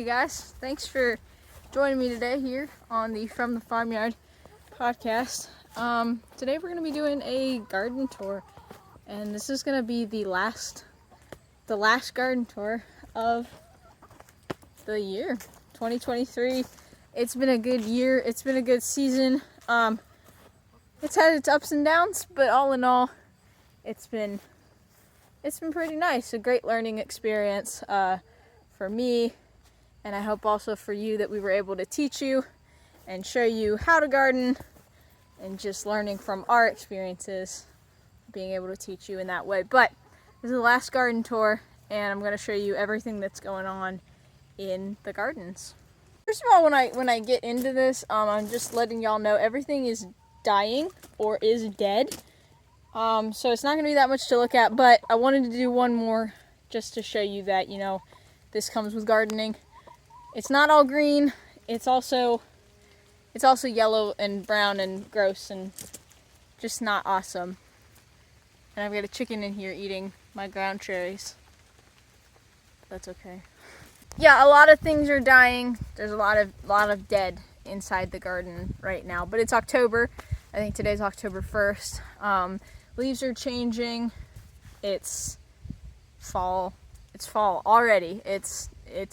Hey guys, thanks for joining me today here on the From the Farmyard podcast. Today we're going to be doing a garden tour, and this is going to be the last garden tour of the year 2023. It's been a good year. It's been a good season. It's had its ups and downs, but all in all, it's been pretty nice. A great learning experience for me. And I hope also for you that we were able to teach you and show you how to garden, and just learning from our experiences, being able to teach you in that way. But this is the last garden tour, and I'm going to show you everything that's going on in the gardens. First of all, when I get into this, I'm just letting y'all know everything is dying or is dead. So it's not going to be that much to look at, but I wanted to do one more just to show you that, this comes with gardening. It's not all green. It's also yellow and brown and gross and just not awesome. And I've got a chicken in here eating my ground cherries. That's okay. Yeah, a lot of things are dying. There's a lot of dead inside the garden right now. But it's October. I think today's October 1st. Leaves are changing. It's fall. It's fall already. It's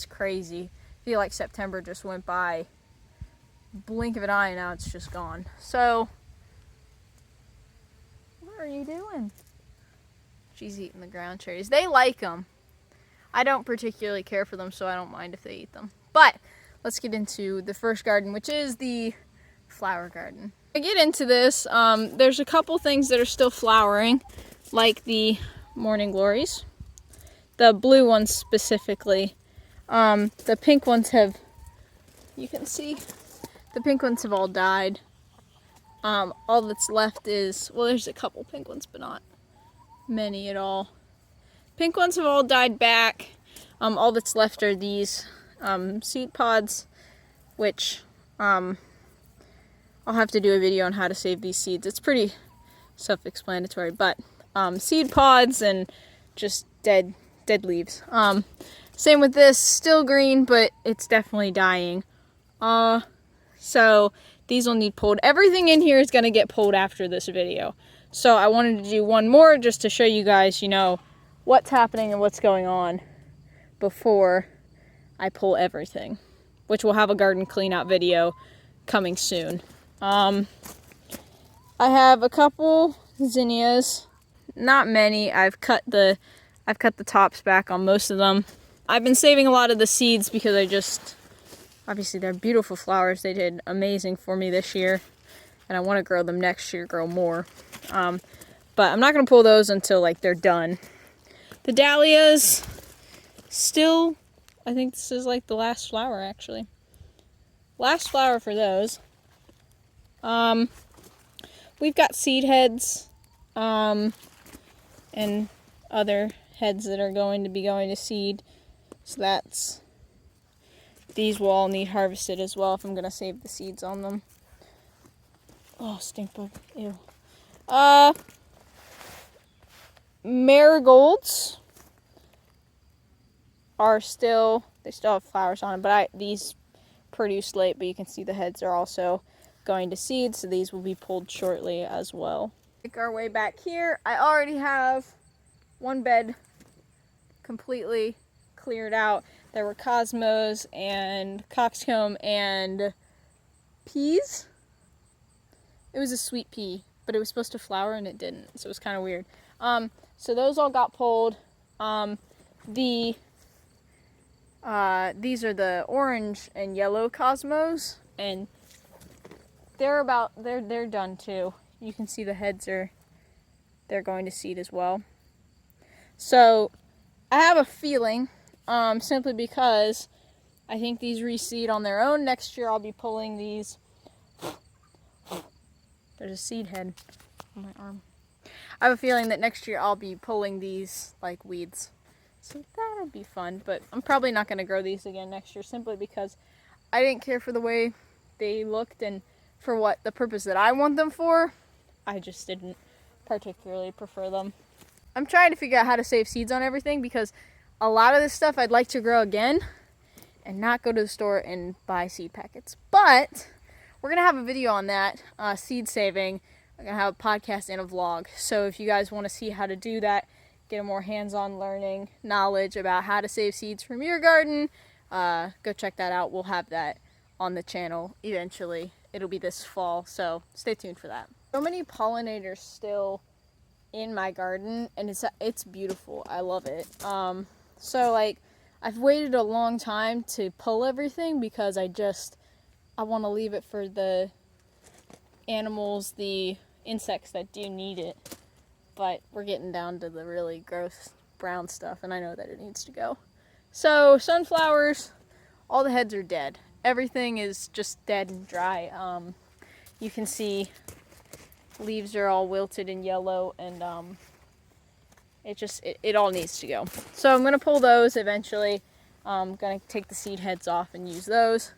crazy. I feel like September just went by, blink of an eye, and now it's just gone. So, what are you doing? She's eating the ground cherries. They like them. I don't particularly care for them, so I don't mind if they eat them. But let's get into the first garden, which is the flower garden. To get into this, there's a couple things that are still flowering, like the morning glories. The blue ones specifically. The pink ones you can see, the pink ones have all died. All that's left is, well, there's a couple pink ones, but not many at all. Pink ones have all died back. All that's left are these seed pods, which I'll have to do a video on how to save these seeds. It's pretty self-explanatory, but seed pods and just dead leaves. Same with this, still green, but it's definitely dying. So these will need pulled. Everything in here is going to get pulled after this video. So I wanted to do one more just to show you guys, what's happening and what's going on before I pull everything, which will have a garden clean out video coming soon. I have a couple zinnias, not many. I've cut the tops back on most of them. I've been saving a lot of the seeds because obviously they're beautiful flowers. They did amazing for me this year, and I want to grow them next year, grow more. But I'm not going to pull those until they're done. The dahlias, still, I think this is the last flower actually. Last flower for those. We've got seed heads, and other heads that are going to be going to seed. So these will all need harvested as well if I'm going to save the seeds on them. Oh, stink bug. Ew. Marigolds they still have flowers on them, but these produce late, but you can see the heads are also going to seed, so these will be pulled shortly as well. Make our way back here. I already have one bed completely cleared out. There were cosmos and coxcomb and peas. It was a sweet pea, but it was supposed to flower and it didn't, so it was kind of weird. So those all got pulled. These are the orange and yellow cosmos, and they're done too. You can see the heads they're going to seed as well. So I have a feeling, simply because I think these reseed on their own. Next year I'll be pulling these. There's a seed head on my arm. I have a feeling that next year I'll be pulling these like weeds. So that'll be fun, but I'm probably not going to grow these again next year, simply because I didn't care for the way they looked, and for what the purpose that I want them for, I just didn't particularly prefer them. I'm trying to figure out how to save seeds on everything, because a lot of this stuff I'd like to grow again, and not go to the store and buy seed packets. But we're going to have a video on that, seed saving. I'm going to have a podcast and a vlog. So if you guys want to see how to do that, get a more hands-on learning knowledge about how to save seeds from your garden, go check that out. We'll have that on the channel eventually. It'll be this fall, so stay tuned for that. So many pollinators still in my garden, and it's beautiful. I love it. So like, I've waited a long time to pull everything because I want to leave it for the animals, the insects that do need it. But we're getting down to the really gross brown stuff, and I know that it needs to go. So sunflowers, all the heads are dead. Everything is just dead and dry. You can see leaves are all wilted and yellow, and it all needs to go. So I'm gonna pull those eventually. I'm gonna take the seed heads off and use those.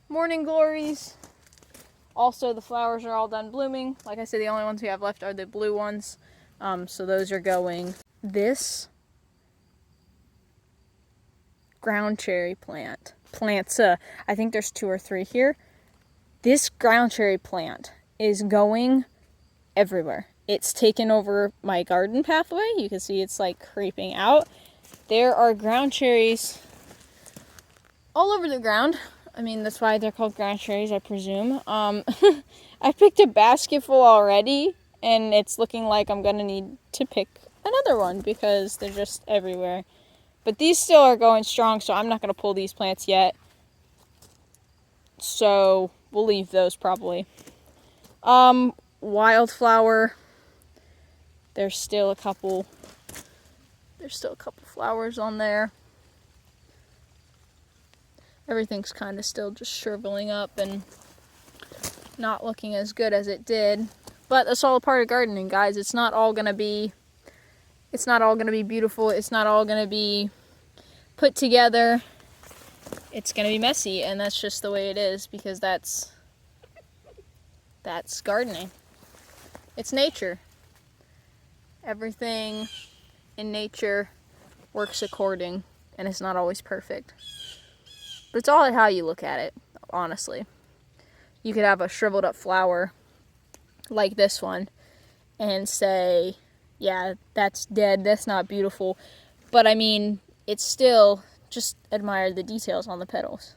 Morning glories. Also, the flowers are all done blooming. Like I said, the only ones we have left are the blue ones. So those are going. This ground cherry plants, I think there's 2 or 3 here. This ground cherry plant is going everywhere. It's taken over my garden pathway. You can see it's like creeping out. There are ground cherries all over the ground. I mean, that's why they're called ground cherries, I presume. I picked a basket full already, and it's looking like I'm gonna need to pick another one because they're just everywhere. But these still are going strong, so I'm not gonna pull these plants yet. So we'll leave those probably. Wildflower. There's still a couple flowers on there. Everything's kind of still just shriveling up and not looking as good as it did. But that's all a part of gardening, guys. It's not all gonna be beautiful. It's not all gonna be put together. It's gonna be messy, and that's just the way it is, because that's gardening. It's nature. Everything in nature works according, and it's not always perfect. But it's all how you look at it, honestly. You could have a shriveled up flower like this one and say, yeah, that's dead, that's not beautiful. But I mean, it's still, just admire the details on the petals.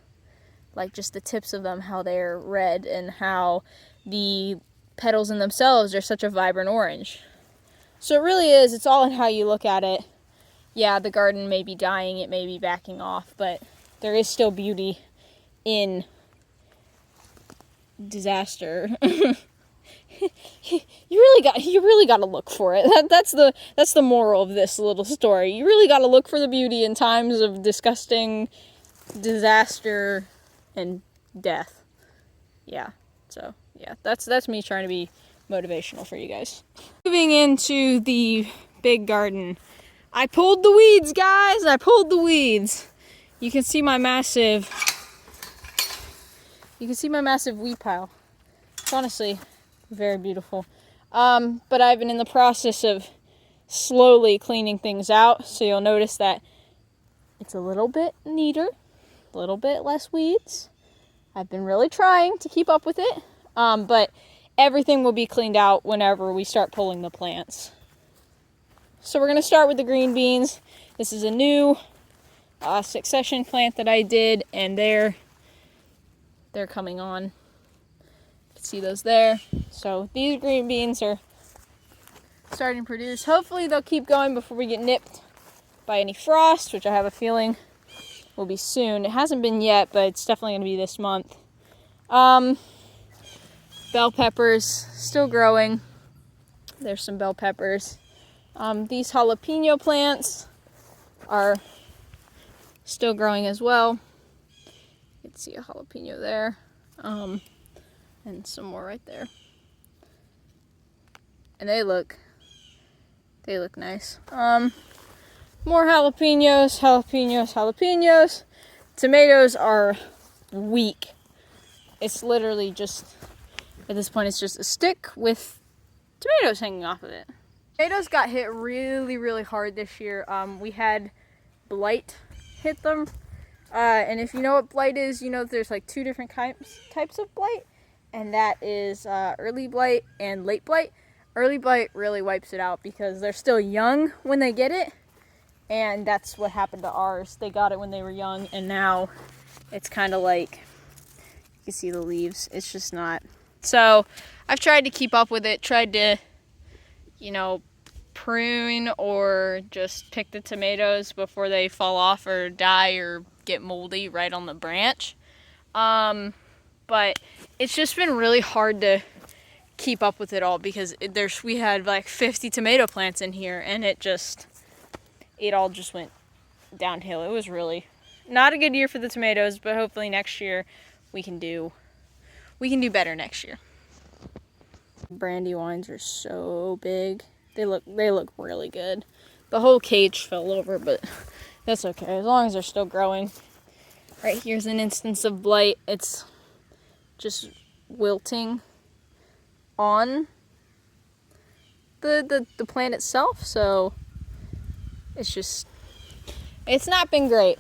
Like just the tips of them, how they're red, and how the petals in themselves are such a vibrant orange. So it really is, it's all in how you look at it. Yeah, the garden may be dying, it may be backing off, but there is still beauty in disaster. You really got to look for it. That's the moral of this little story. You really got to look for the beauty in times of disgusting disaster and death. Yeah. So, yeah, that's me trying to be motivational for you guys. Moving into the big garden. I pulled the weeds, guys. I pulled the weeds. You can see my massive weed pile. It's honestly very beautiful. But I've been in the process of slowly cleaning things out, so you'll notice that it's a little bit neater, a little bit less weeds. I've been really trying to keep up with it, but everything will be cleaned out whenever we start pulling the plants. So we're going to start with the green beans. This is a new succession plant that I did, and they're coming on. You can see those there. So these green beans are starting to produce. Hopefully they'll keep going before we get nipped by any frost, which I have a feeling will be soon. It hasn't been yet, but it's definitely going to be this month. Bell peppers still growing. There's some bell peppers. These jalapeno plants are still growing as well. You can see a jalapeno there, and some more right there. And they look nice. More jalapenos. Tomatoes are weak. It's literally just, at this point, it's just a stick with tomatoes hanging off of it. Tomatoes got hit really, really hard this year. We had blight hit them. And if you know what blight is, you know that there's like two different types of blight, and that is early blight and late blight. Early blight really wipes it out because they're still young when they get it, and that's what happened to ours. They got it when they were young, and now it's kind of like, you can see the leaves, it's just not. So I've tried to keep up with it, tried to, you know, prune or just pick the tomatoes before they fall off or die or get moldy right on the branch. But it's just been really hard to keep up with it all because we had like 50 tomato plants in here, and it all just went downhill. It was really not a good year for the tomatoes, but hopefully next year we can do better next year. Brandywines are so big. They look really good. The whole cage fell over, but that's okay as long as they're still growing. Right here's an instance of blight. It's just wilting on the plant itself, so it's not been great.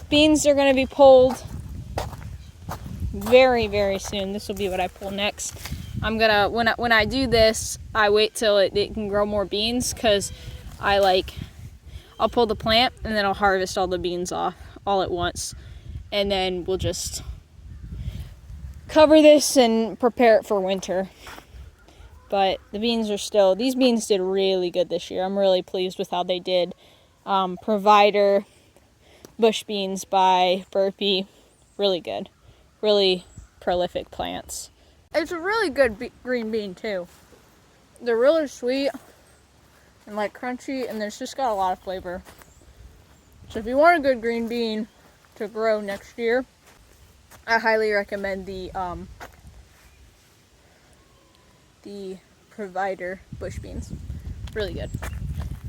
Beans are gonna be pulled very, very soon. This will be what I pull next. I'm gonna, when I do this, I wait till it can grow more beans, because I'll pull the plant and then I'll harvest all the beans off all at once, and then we'll just cover this and prepare it for winter. But these beans did really good this year. I'm really pleased with how they did. Provider bush beans by Burpee, really good, really prolific plants. It's a really good green bean too. They're really sweet and like crunchy, and there's just got a lot of flavor. So if you want a good green bean to grow next year, I highly recommend the Provider bush beans. Really good.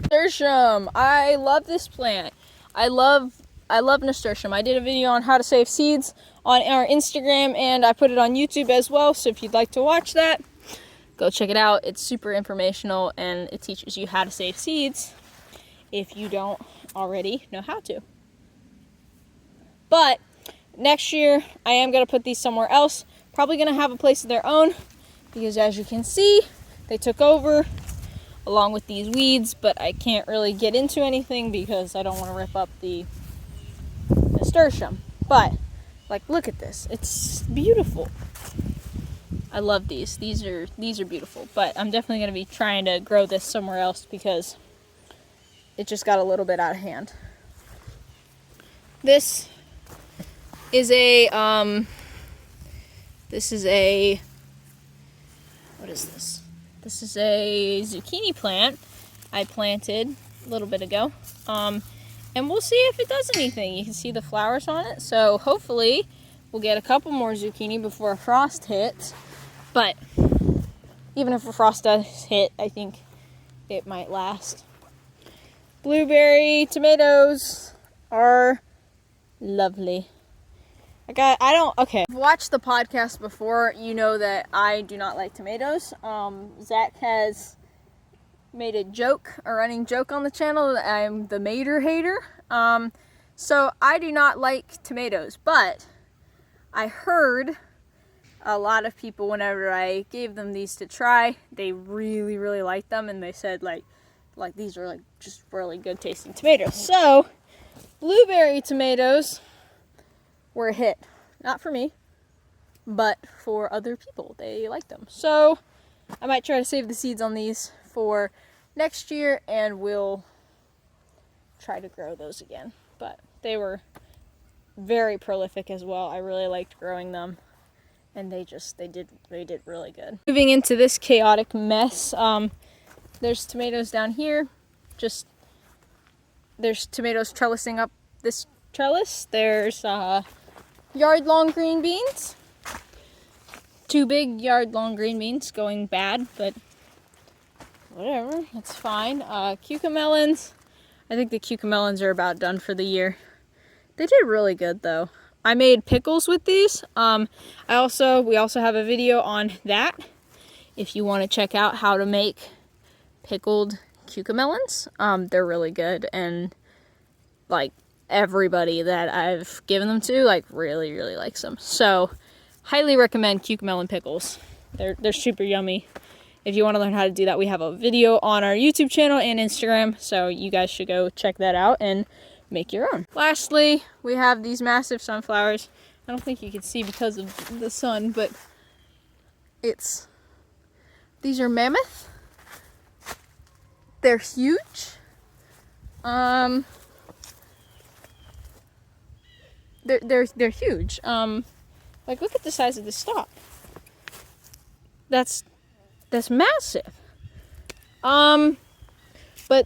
Nasturtium. I love this plant. I love nasturtium. I did a video on how to save seeds on our Instagram, and I put it on YouTube as well, so if you'd like to watch that, go check it out. It's super informational, and it teaches you how to save seeds if you don't already know how to. But next year, I am going to put these somewhere else. Probably going to have a place of their own, because as you can see, they took over along with these weeds, but I can't really get into anything because I don't want to rip up the nasturtium. But like, look at this. It's beautiful. I love these. These are beautiful, but I'm definitely going to be trying to grow this somewhere else because it just got a little bit out of hand. This is a what is this? This is a zucchini plant I planted a little bit ago. And we'll see if it does anything. You can see the flowers on it. So hopefully we'll get a couple more zucchini before a frost hits. But even if a frost does hit, I think it might last. Blueberry tomatoes are lovely. Okay. If you've watched the podcast before, you know that I do not like tomatoes. Zach has made a running joke on the channel that I'm the mater hater. So I do not like tomatoes, but I heard a lot of people, whenever I gave them these to try, they really, really liked them, and they said like these are like just really good tasting tomatoes. So blueberry tomatoes were a hit. Not for me, but for other people. They liked them. So I might try to save the seeds on these for next year, and we'll try to grow those again. But they were very prolific as well. I really liked growing them, and they did really good. Moving into this chaotic mess, there's tomatoes down here. There's tomatoes trellising up this trellis. There's yard-long green beans. 2 big yard-long green beans going bad, but whatever, it's fine. Cucamelons. I think the cucamelons are about done for the year. They did really good though. I made pickles with these. We also have a video on that if you want to check out how to make pickled cucamelons. They're really good, and like everybody that I've given them to, like, really, really likes them. So, highly recommend cucumber pickles. They're super yummy. If you want to learn how to do that, we have a video on our YouTube channel and Instagram, so you guys should go check that out and make your own. Lastly, we have these massive sunflowers. I don't think you can see because of the sun, but these are mammoth. They're huge. They're huge. Like, look at the size of this stalk. That's massive. But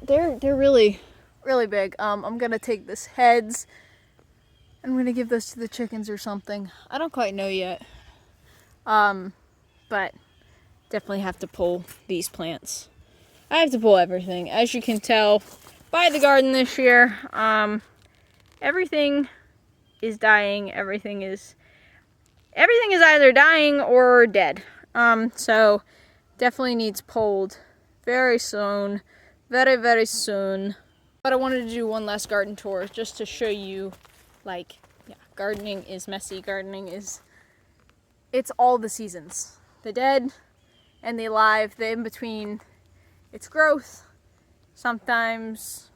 they're really, really big. I'm gonna take this heads. I'm gonna give those to the chickens or something. I don't quite know yet. But definitely have to pull these plants. I have to pull everything. As you can tell by the garden this year, everything is dying. Everything is either dying or dead. So definitely needs pulled very soon. Very, very soon. But I wanted to do one last garden tour just to show you, like, yeah, gardening is messy. Gardening is, it's all the seasons. The dead and the alive, the in-between. It's growth. Sometimes,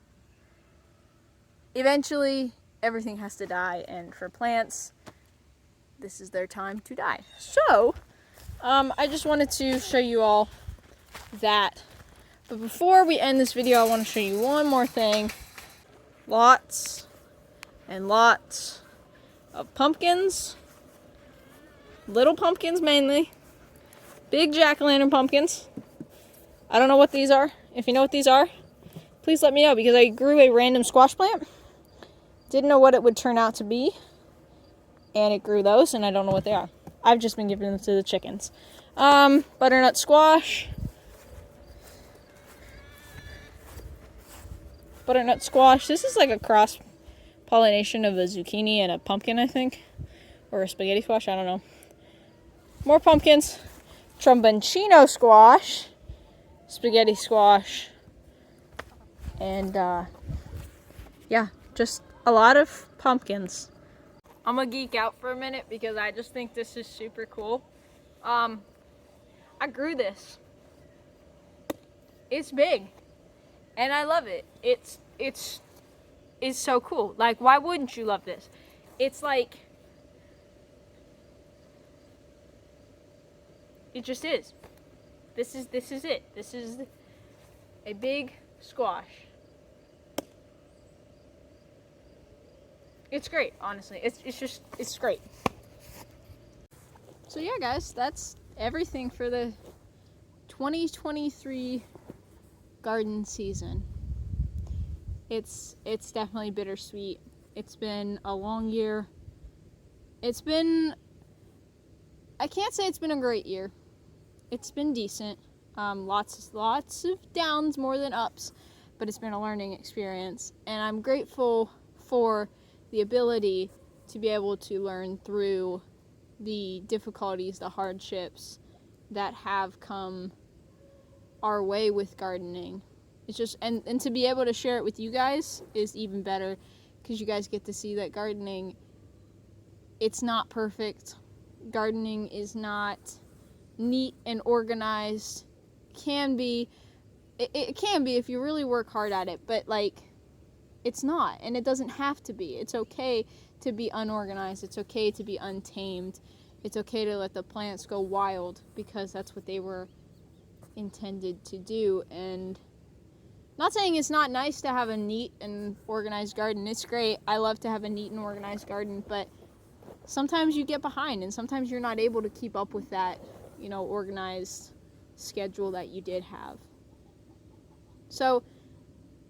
eventually, everything has to die. And for plants, this is their time to die. So, I just wanted to show you all that. But before we end this video, I want to show you one more thing. Lots and lots of pumpkins. Little pumpkins mainly. Big jack-o'-lantern pumpkins. I don't know what these are. If you know what these are, please let me know, because I grew a random squash plant. Didn't know what it would turn out to be. And it grew those, and I don't know what they are. I've just been giving them to the chickens. Butternut squash. Butternut squash. This is like a cross pollination of a zucchini and a pumpkin, I think. Or a spaghetti squash, I don't know. More pumpkins. Tromboncino squash. Spaghetti squash. And, yeah, just a lot of pumpkins. I'm gonna geek out for a minute because I just think this is super cool. I grew this. It's big. And I love it. It's so cool. Like, why wouldn't you love this? It's like, it just is. This is it. This is a big squash. It's great, honestly. It's great. So yeah, guys, that's everything for the 2023 garden season. It's definitely bittersweet. It's been a long year. I can't say it's been a great year. It's been decent. Lots of downs more than ups, but it's been a learning experience, and I'm grateful for the ability to be able to learn through the difficulties, the hardships that have come our way with gardening. It's just, and to be able to share it with you guys is even better, because you guys get to see that gardening, it's not perfect. Gardening is not neat and organized. It can be if you really work hard at it, but like, it's not, and it doesn't have to be. It's okay to be unorganized. It's okay to be untamed. It's okay to let the plants go wild, because that's what they were intended to do. And not saying it's not nice to have a neat and organized garden. It's great. I love to have a neat and organized garden, but sometimes you get behind, and sometimes you're not able to keep up with that, organized schedule that you did have. So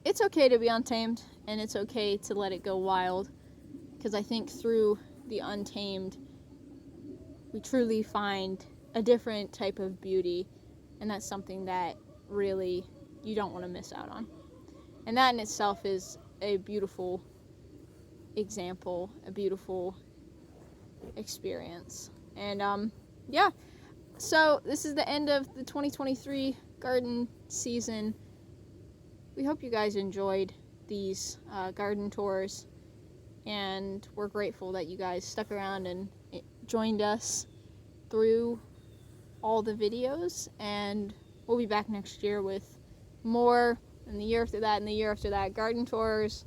it's okay to be untamed, and it's okay to let it go wild, because I think through the untamed, we truly find a different type of beauty, and that's something that really you don't want to miss out on. And that in itself is a beautiful example, a beautiful experience. And yeah, so this is the end of the 2023 garden season. We hope you guys enjoyed these garden tours, and we're grateful that you guys stuck around and joined us through all the videos, and we'll be back next year with more, and the year after that, and the year after that. Garden tours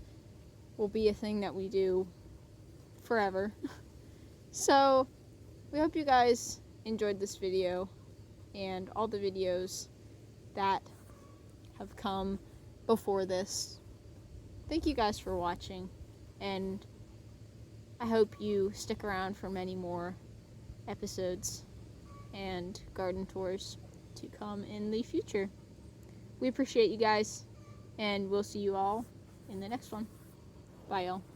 will be a thing that we do forever. So we hope you guys enjoyed this video and all the videos that have come before this. Thank you guys for watching, and I hope you stick around for many more episodes and garden tours to come in the future. We appreciate you guys, and we'll see you all in the next one. Bye, y'all.